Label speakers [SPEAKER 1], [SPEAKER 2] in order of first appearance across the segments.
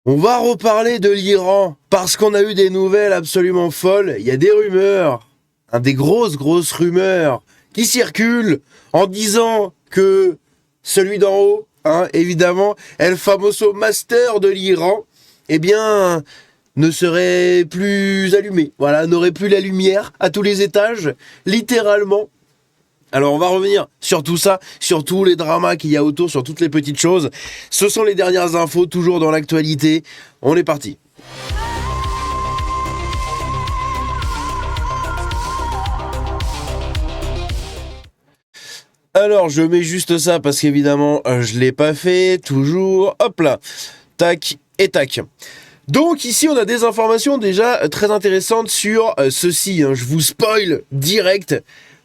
[SPEAKER 1] On va reparler de l'Iran parce qu'on a eu des nouvelles absolument folles. Il y a des rumeurs, des grosses rumeurs qui circulent en disant que celui d'en haut, évidemment, El Famoso Master de l'Iran, eh bien, ne serait plus allumé. Voilà, n'aurait plus la lumière à tous les étages, littéralement. Alors on va revenir sur tout ça, sur tous les dramas qu'il y a autour, sur toutes les petites choses. Ce sont les dernières infos, toujours dans l'actualité. On est parti. Alors je mets juste ça parce qu'évidemment je l'ai pas fait, toujours. Hop là, tac et tac. Donc ici on a des informations déjà très intéressantes sur ceci. Je vous spoil direct.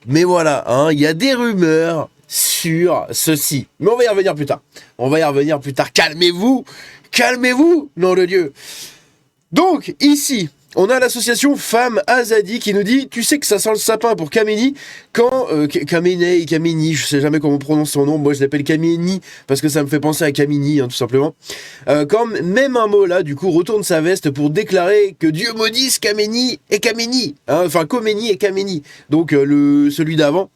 [SPEAKER 1] Mais voilà, il y a des rumeurs sur ceci. Mais on va y revenir plus tard. Calmez-vous, nom de Dieu. Donc, ici, on a l'association Femmes Azadi qui nous dit « Tu sais que ça sent le sapin pour Khamenei quand... Khamenei, je sais jamais comment on prononce son nom. Moi, je l'appelle Khamenei parce que ça me fait penser à Khamenei, tout simplement. Quand même un mot là, du coup, retourne sa veste pour déclarer que Dieu maudisse Khamenei et Khamenei. Enfin, Khomeini et Khamenei. Donc, celui d'avant.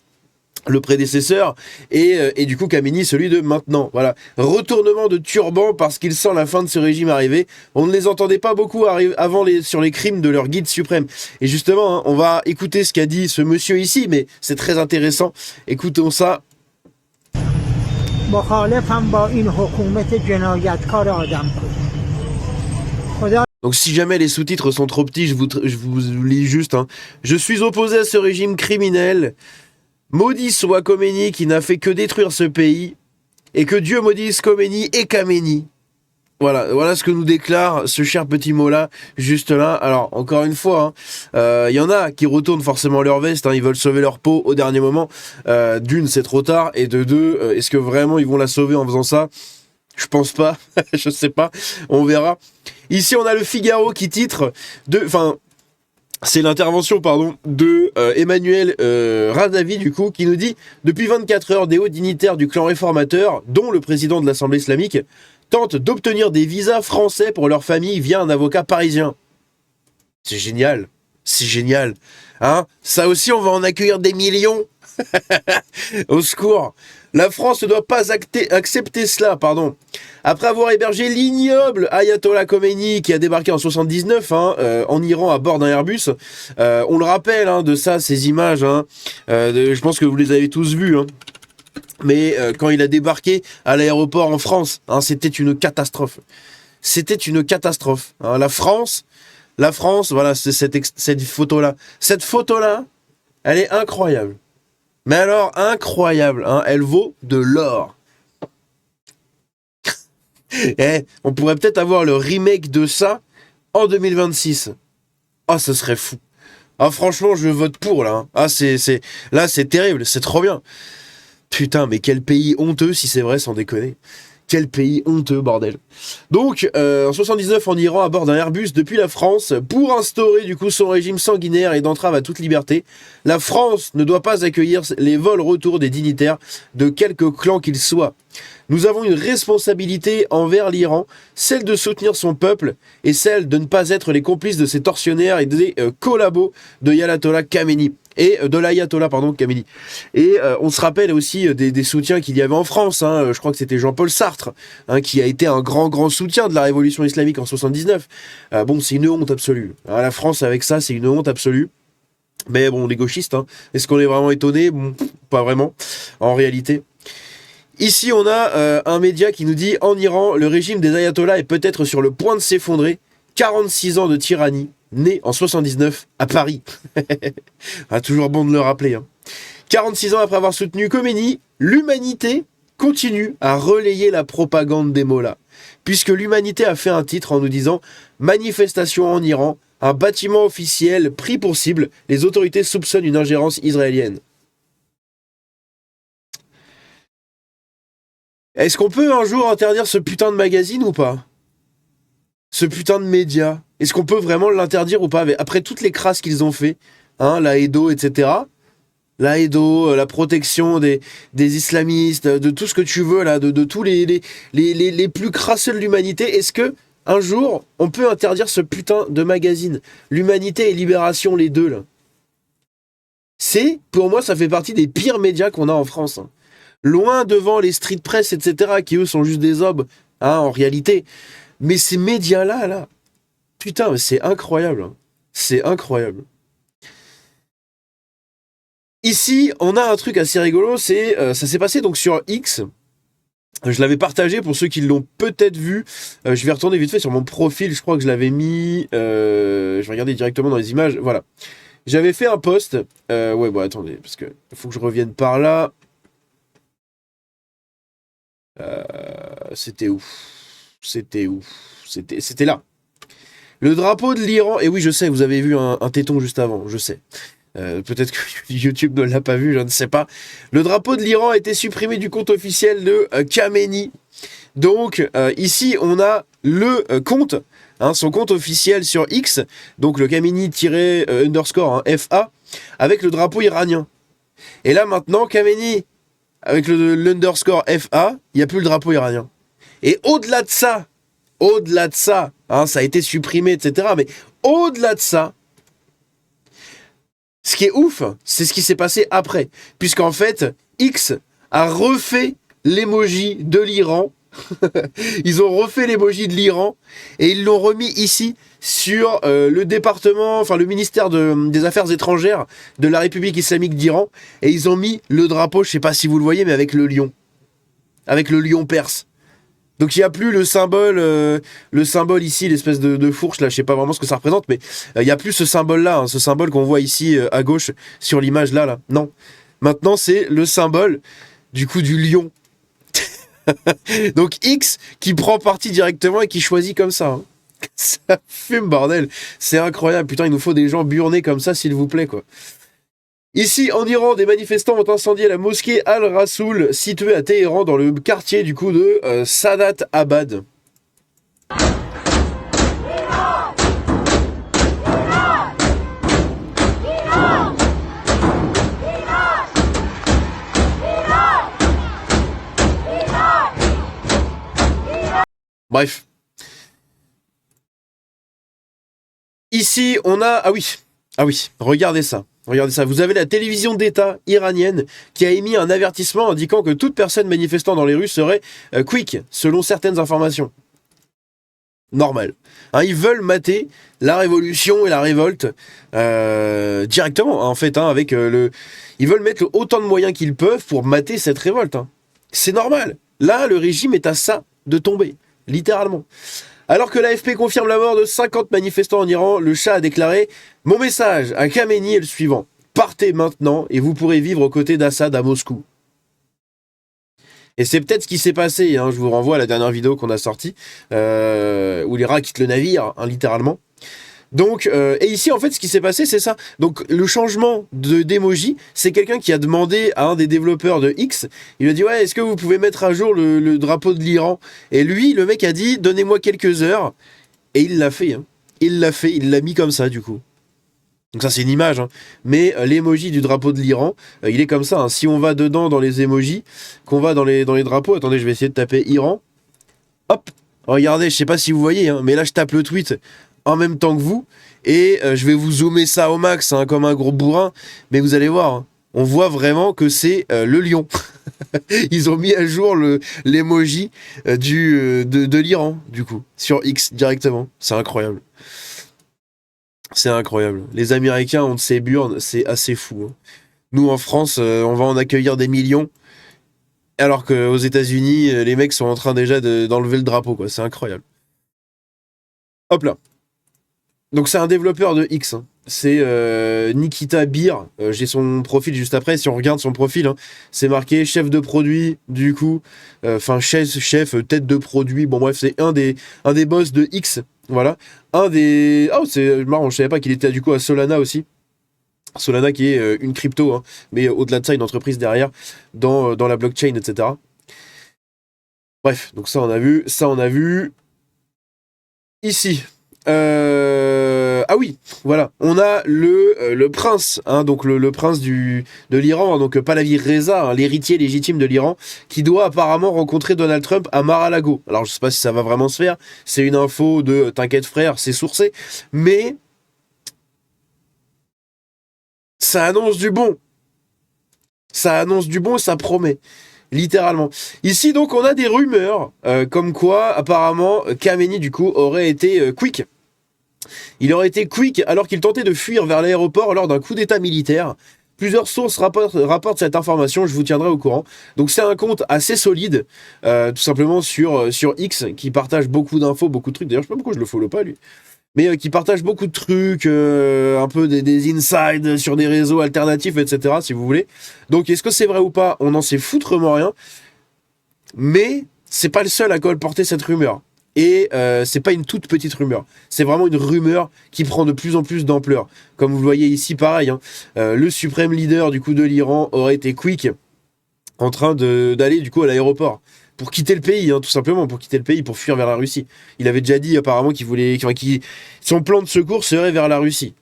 [SPEAKER 1] Le prédécesseur, et du coup Khamenei, celui de maintenant. Voilà. Retournement de turban parce qu'il sent la fin de ce régime arriver. On ne les entendait pas beaucoup avant sur les crimes de leur guide suprême. Et justement, on va écouter ce qu'a dit ce monsieur ici, mais c'est très intéressant. Écoutons ça. Donc si jamais les sous-titres sont trop petits, je vous lis juste. Je suis opposé à ce régime criminel. Maudit soit Khomeini qui n'a fait que détruire ce pays, et que Dieu maudisse Khomeini et Khamenei. Voilà ce que nous déclare ce cher petit mot-là, juste là. Alors, encore une fois, y en a qui retournent forcément leur veste, ils veulent sauver leur peau au dernier moment. D'une, c'est trop tard, et de deux, est-ce que vraiment ils vont la sauver en faisant ça ? Je pense pas, je sais pas, on verra. Ici, on a le Figaro qui titre c'est l'intervention de Emmanuel Radavi du coup qui nous dit « Depuis 24 heures, des hauts dignitaires du clan réformateur, dont le président de l'Assemblée islamique, tentent d'obtenir des visas français pour leur famille via un avocat parisien. » C'est génial. Ça aussi, on va en accueillir des millions. Au secours. La France ne doit pas accepter cela, Après avoir hébergé l'ignoble Ayatollah Khomeini qui a débarqué en 79 en Iran à bord d'un Airbus, on le rappelle de ça, ces images, je pense que vous les avez tous vues. Mais quand il a débarqué à l'aéroport en France, c'était une catastrophe. La France, voilà, c'est cette photo-là. Cette photo-là, elle est incroyable. Mais alors, incroyable, elle vaut de l'or. On pourrait peut-être avoir le remake de ça en 2026. Ce serait fou. Franchement, je vote pour, là. Là, c'est terrible, c'est trop bien. Putain, mais quel pays honteux, si c'est vrai, sans déconner. Quel pays honteux, bordel. Donc, en 79, en Iran, à bord d'un Airbus depuis la France, pour instaurer du coup son régime sanguinaire et d'entrave à toute liberté, la France ne doit pas accueillir les vols retour des dignitaires de quelque clan qu'ils soient. Nous avons une responsabilité envers l'Iran, celle de soutenir son peuple et celle de ne pas être les complices de ces tortionnaires et des collabos de l'ayatollah Khamenei. Khamenei. Et on se rappelle aussi des soutiens qu'il y avait en France. Je crois que c'était Jean-Paul Sartre qui a été un grand soutien de la révolution islamique en 79. C'est une honte absolue. La France avec ça, c'est une honte absolue. Mais bon, les gauchistes, est-ce qu'on est vraiment étonnés ? Pas vraiment, en réalité. Ici, on a un média qui nous dit « En Iran, le régime des ayatollahs est peut-être sur le point de s'effondrer. 46 ans de tyrannie, né en 79 à Paris. » Toujours bon de le rappeler. 46 ans après avoir soutenu Khomeini, l'humanité continue à relayer la propagande des mollahs. Puisque l'humanité a fait un titre en nous disant « Manifestation en Iran, un bâtiment officiel pris pour cible, les autorités soupçonnent une ingérence israélienne. » Est-ce qu'on peut un jour interdire ce putain de magazine ou pas ? Ce putain de média. Est-ce qu'on peut vraiment l'interdire ou pas ? Après toutes les crasses qu'ils ont fait, la Edo, etc. La Edo, la protection des islamistes, de tout ce que tu veux, là, de tous les plus crasseux de l'humanité. Est-ce que un jour, on peut interdire ce putain de magazine. L'Humanité et Libération, les deux, là. Pour moi, ça fait partie des pires médias qu'on a en France. Hein. Loin devant les street press, etc., qui eux sont juste des obs, hein, en réalité. Mais ces médias-là, là, putain, c'est incroyable. Hein. C'est incroyable. Ici, on a un truc assez rigolo, ça s'est passé donc sur X. Je l'avais partagé pour ceux qui l'ont peut-être vu. Je vais retourner vite fait sur mon profil, je crois que je l'avais mis... je vais regarder directement dans les images, voilà. J'avais fait un post. Ouais, bon, attendez, parce que faut que je revienne par là. C'était où? C'était là. Le drapeau de l'Iran. Et oui, je sais, vous avez vu un téton juste avant, je sais. Peut-être que YouTube ne l'a pas vu, je ne sais pas. Le drapeau de l'Iran a été supprimé du compte officiel de Khamenei. Donc, ici, on a le compte, hein, son compte officiel sur X, donc le Khamenei-underscore hein, FA, avec le drapeau iranien. Et là, maintenant, Khamenei, avec l'underscore FA, il n'y a plus le drapeau iranien. Et au-delà de ça, hein, ça a été supprimé, etc. Mais au-delà de ça, ce qui est ouf, c'est ce qui s'est passé après. Puisqu'en fait, X a refait l'emoji de l'Iran. Ils ont refait l'emoji de l'Iran et ils l'ont remis ici sur le département, enfin le ministère des Affaires étrangères de la République islamique d'Iran. Et ils ont mis le drapeau, je sais pas si vous le voyez, mais avec le lion. Avec le lion perse. Donc il n'y a plus le symbole ici, l'espèce de fourche là, je sais pas vraiment ce que ça représente, mais il n'y a plus ce symbole là, hein, ce symbole qu'on voit ici à gauche sur l'image là. Non. Maintenant c'est le symbole du coup du lion. Donc X qui prend parti directement et qui choisit comme ça. Hein. Ça fume bordel. C'est incroyable. Putain, il nous faut des gens burnés comme ça s'il vous plaît quoi. Ici, en Iran, des manifestants ont incendié la mosquée Al-Rasoul, située à Téhéran, dans le quartier du coup de Sadat Abad. Bref. Ici, on a... Ah oui, regardez ça. Regardez ça, vous avez la télévision d'État iranienne qui a émis un avertissement indiquant que toute personne manifestant dans les rues serait quick, selon certaines informations. Normal. Hein, ils veulent mater la révolution et la révolte directement, en fait, hein, avec le... Ils veulent mettre autant de moyens qu'ils peuvent pour mater cette révolte. Hein. C'est normal. Là, le régime est à ça de tomber, littéralement. Alors que l'AFP confirme la mort de 50 manifestants en Iran, le Shah a déclaré « Mon message à Khamenei est le suivant. Partez maintenant et vous pourrez vivre aux côtés d'Assad à Moscou. » Et c'est peut-être ce qui s'est passé, hein, je vous renvoie à la dernière vidéo qu'on a sortie, où les rats quittent le navire, hein, littéralement. Donc, et ici, en fait, ce qui s'est passé, c'est ça. Donc, le changement d'emoji, c'est quelqu'un qui a demandé à un des développeurs de X, il lui a dit, ouais, est-ce que vous pouvez mettre à jour le drapeau de l'Iran? Et lui, le mec a dit, donnez-moi quelques heures. Et il l'a fait, hein. Il l'a mis comme ça, du coup. Donc ça, c'est une image, hein. Mais l'emoji du drapeau de l'Iran, il est comme ça, hein. Si on va dedans dans les emojis, qu'on va dans les drapeaux, attendez, je vais essayer de taper Iran. Hop, regardez, je sais pas si vous voyez, hein, mais là, je tape le tweet en même temps que vous, et je vais vous zoomer ça au max, hein, comme un gros bourrin, mais vous allez voir, hein, on voit vraiment que c'est le lion. Ils ont mis à jour l'emoji de l'Iran, du coup, sur X directement. C'est incroyable. C'est incroyable. Les Américains ont de ces burnes, c'est assez fou. Hein. Nous, en France, on va en accueillir des millions, alors qu'aux États-Unis, les mecs sont en train déjà d'enlever le drapeau, quoi. C'est incroyable. Hop là. Donc c'est un développeur de X, hein. C'est Nikita Beer, j'ai son profil juste après, si on regarde son profil, hein, c'est marqué chef de produit, du coup, enfin chef, tête de produit, bon bref, c'est un des boss de X, voilà. Oh c'est marrant, je savais pas qu'il était du coup à Solana aussi. Solana qui est une crypto, hein, mais au-delà de ça, une entreprise derrière, dans la blockchain, etc. Bref, donc ça on a vu. Ici. Ah Ah oui, voilà, on a le prince, hein, donc le prince de l'Iran, donc Pahlavi Reza, hein, l'héritier légitime de l'Iran, qui doit apparemment rencontrer Donald Trump à Mar-a-Lago. Alors je sais pas si ça va vraiment se faire, c'est une info de t'inquiète frère, c'est sourcé, mais ça annonce du bon. Ça annonce du bon et ça promet. Littéralement. Ici, donc, on a des rumeurs comme quoi, apparemment, Khamenei, du coup, aurait été quick. Il aurait été quick alors qu'il tentait de fuir vers l'aéroport lors d'un coup d'état militaire. Plusieurs sources rapportent cette information, je vous tiendrai au courant. Donc c'est un compte assez solide, tout simplement sur X, qui partage beaucoup d'infos, beaucoup de trucs. D'ailleurs, je sais pas pourquoi je le follow pas, lui. Mais qui partage beaucoup de trucs, un peu des insides sur des réseaux alternatifs, etc., si vous voulez. Donc, est-ce que c'est vrai ou pas? On n'en sait foutrement rien. Mais c'est pas le seul à colporter cette rumeur. Et c'est pas une toute petite rumeur. C'est vraiment une rumeur qui prend de plus en plus d'ampleur. Comme vous le voyez ici, pareil. Hein, le suprême leader du coup de l'Iran aurait été quick en train d'aller du coup à l'aéroport. Pour quitter le pays, hein, tout simplement, pour quitter le pays, pour fuir vers la Russie. Il avait déjà dit apparemment son plan de secours serait vers la Russie.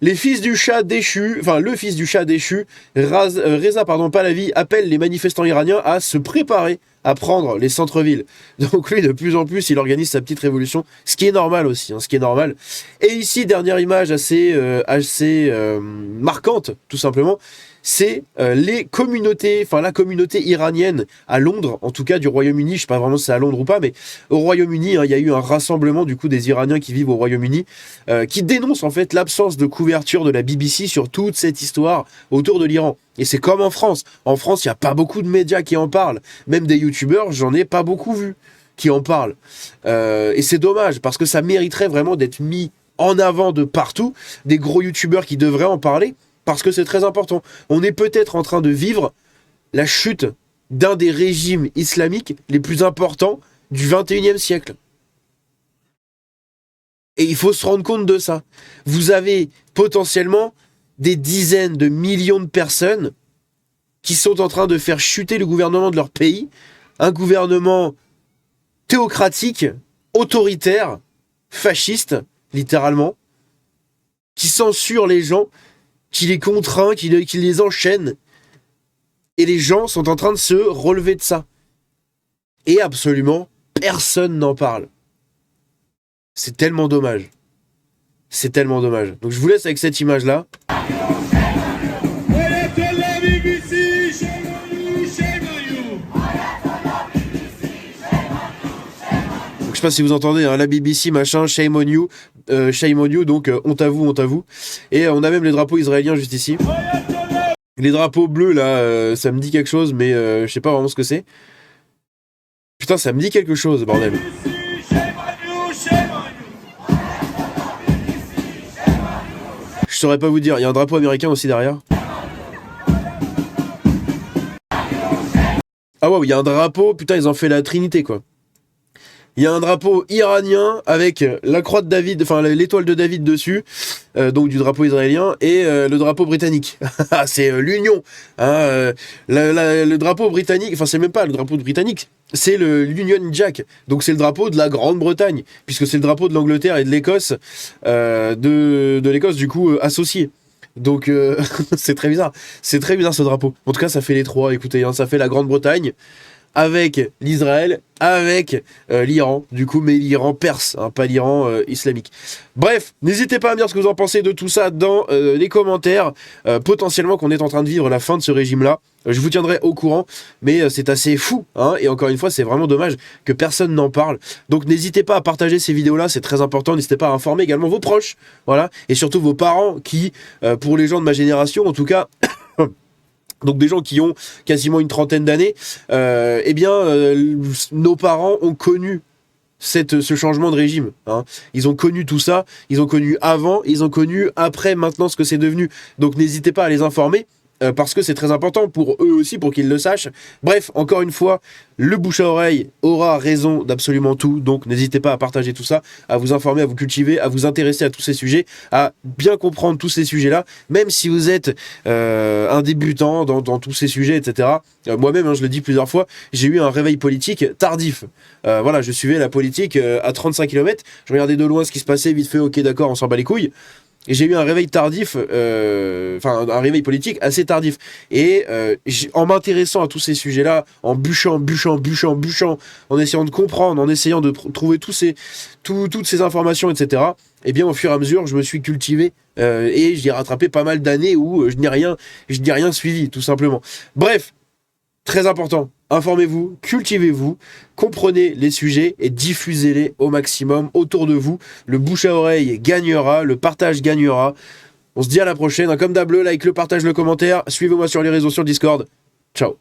[SPEAKER 1] Les fils du chat déchu, enfin le fils du chat déchu, Reza Pahlavi, appelle les manifestants iraniens à se préparer à prendre les centres-villes. Donc lui, de plus en plus, il organise sa petite révolution, ce qui est normal aussi, hein, ce qui est normal. Et ici, dernière image assez marquante, tout simplement, c'est les communautés, enfin la communauté iranienne à Londres, en tout cas du Royaume-Uni, je sais pas vraiment si c'est à Londres ou pas, mais au Royaume-Uni, hein, il y a eu un rassemblement du coup des Iraniens qui vivent au Royaume-Uni, qui dénoncent en fait l'absence de couverture de la BBC sur toute cette histoire autour de l'Iran. Et c'est comme en France. En France, il n'y a pas beaucoup de médias qui en parlent. Même des youtubeurs, j'en ai pas beaucoup vu qui en parlent. Et c'est dommage, parce que ça mériterait vraiment d'être mis en avant de partout. Des gros youtubeurs qui devraient en parler, parce que c'est très important. On est peut-être en train de vivre la chute d'un des régimes islamiques les plus importants du 21e siècle. Et il faut se rendre compte de ça. Vous avez potentiellement des dizaines de millions de personnes qui sont en train de faire chuter le gouvernement de leur pays, un gouvernement théocratique, autoritaire, fasciste, littéralement, qui censure les gens, qui les contraint, qui les enchaîne. Et les gens sont en train de se relever de ça. Et absolument personne n'en parle. C'est tellement dommage. C'est tellement dommage. Donc je vous laisse avec cette image-là. Donc, je sais pas si vous entendez, hein, la BBC, machin, shame on you, donc honte à vous, honte à vous. Et on a même les drapeaux israéliens juste ici. Les drapeaux bleus, là, ça me dit quelque chose, mais je sais pas vraiment ce que c'est. Putain, ça me dit quelque chose, bordel. Je saurais pas vous dire, il y a un drapeau américain aussi derrière. Ah ouais, il y a un drapeau, putain, ils ont fait la Trinité, quoi. Il y a un drapeau iranien avec la croix de David, enfin l'étoile de David dessus, donc du drapeau israélien, et le drapeau britannique. C'est l'Union. Hein, le drapeau britannique, enfin c'est même pas le drapeau britannique, c'est l'Union Jack. Donc c'est le drapeau de la Grande-Bretagne, puisque c'est le drapeau de l'Angleterre et de l'Écosse, de l'Écosse du coup associé. Donc c'est très bizarre. C'est très bizarre ce drapeau. En tout cas, ça fait les trois. Écoutez, hein, ça fait la Grande-Bretagne avec l'Israël, avec l'Iran, du coup, mais l'Iran perse, hein, pas l'Iran islamique. Bref, n'hésitez pas à me dire ce que vous en pensez de tout ça dans les commentaires. Potentiellement qu'on est en train de vivre la fin de ce régime-là. Je vous tiendrai au courant, mais c'est assez fou, hein, et encore une fois, c'est vraiment dommage que personne n'en parle. Donc n'hésitez pas à partager ces vidéos-là, c'est très important. N'hésitez pas à informer également vos proches, voilà, et surtout vos parents qui, pour les gens de ma génération, en tout cas... Donc des gens qui ont quasiment une trentaine d'années, nos parents ont connu ce changement de régime. Hein. Ils ont connu tout ça, ils ont connu avant, ils ont connu après, maintenant ce que c'est devenu. Donc n'hésitez pas à les informer. parce que c'est très important pour eux aussi, pour qu'ils le sachent. Bref, encore une fois, le bouche à oreille aura raison d'absolument tout, donc n'hésitez pas à partager tout ça, à vous informer, à vous cultiver, à vous intéresser à tous ces sujets, à bien comprendre tous ces sujets-là, même si vous êtes un débutant dans tous ces sujets, etc. Moi-même, hein, je le dis plusieurs fois, j'ai eu un réveil politique tardif. Voilà, je suivais la politique à 35 km, je regardais de loin ce qui se passait, vite fait, ok d'accord, on s'en bat les couilles. Et j'ai eu un réveil tardif, un réveil politique assez tardif. Et en m'intéressant à tous ces sujets-là, en bûchant, en essayant de comprendre, en essayant de trouver toutes ces informations, etc., et bien au fur et à mesure, je me suis cultivé et j'ai rattrapé pas mal d'années où je n'ai rien suivi, tout simplement. Bref, très important, informez-vous, cultivez-vous, comprenez les sujets et diffusez-les au maximum autour de vous. Le bouche à oreille gagnera, le partage gagnera. On se dit à la prochaine. Comme d'hab, le like, le partage, le commentaire. Suivez-moi sur les réseaux, sur Discord. Ciao.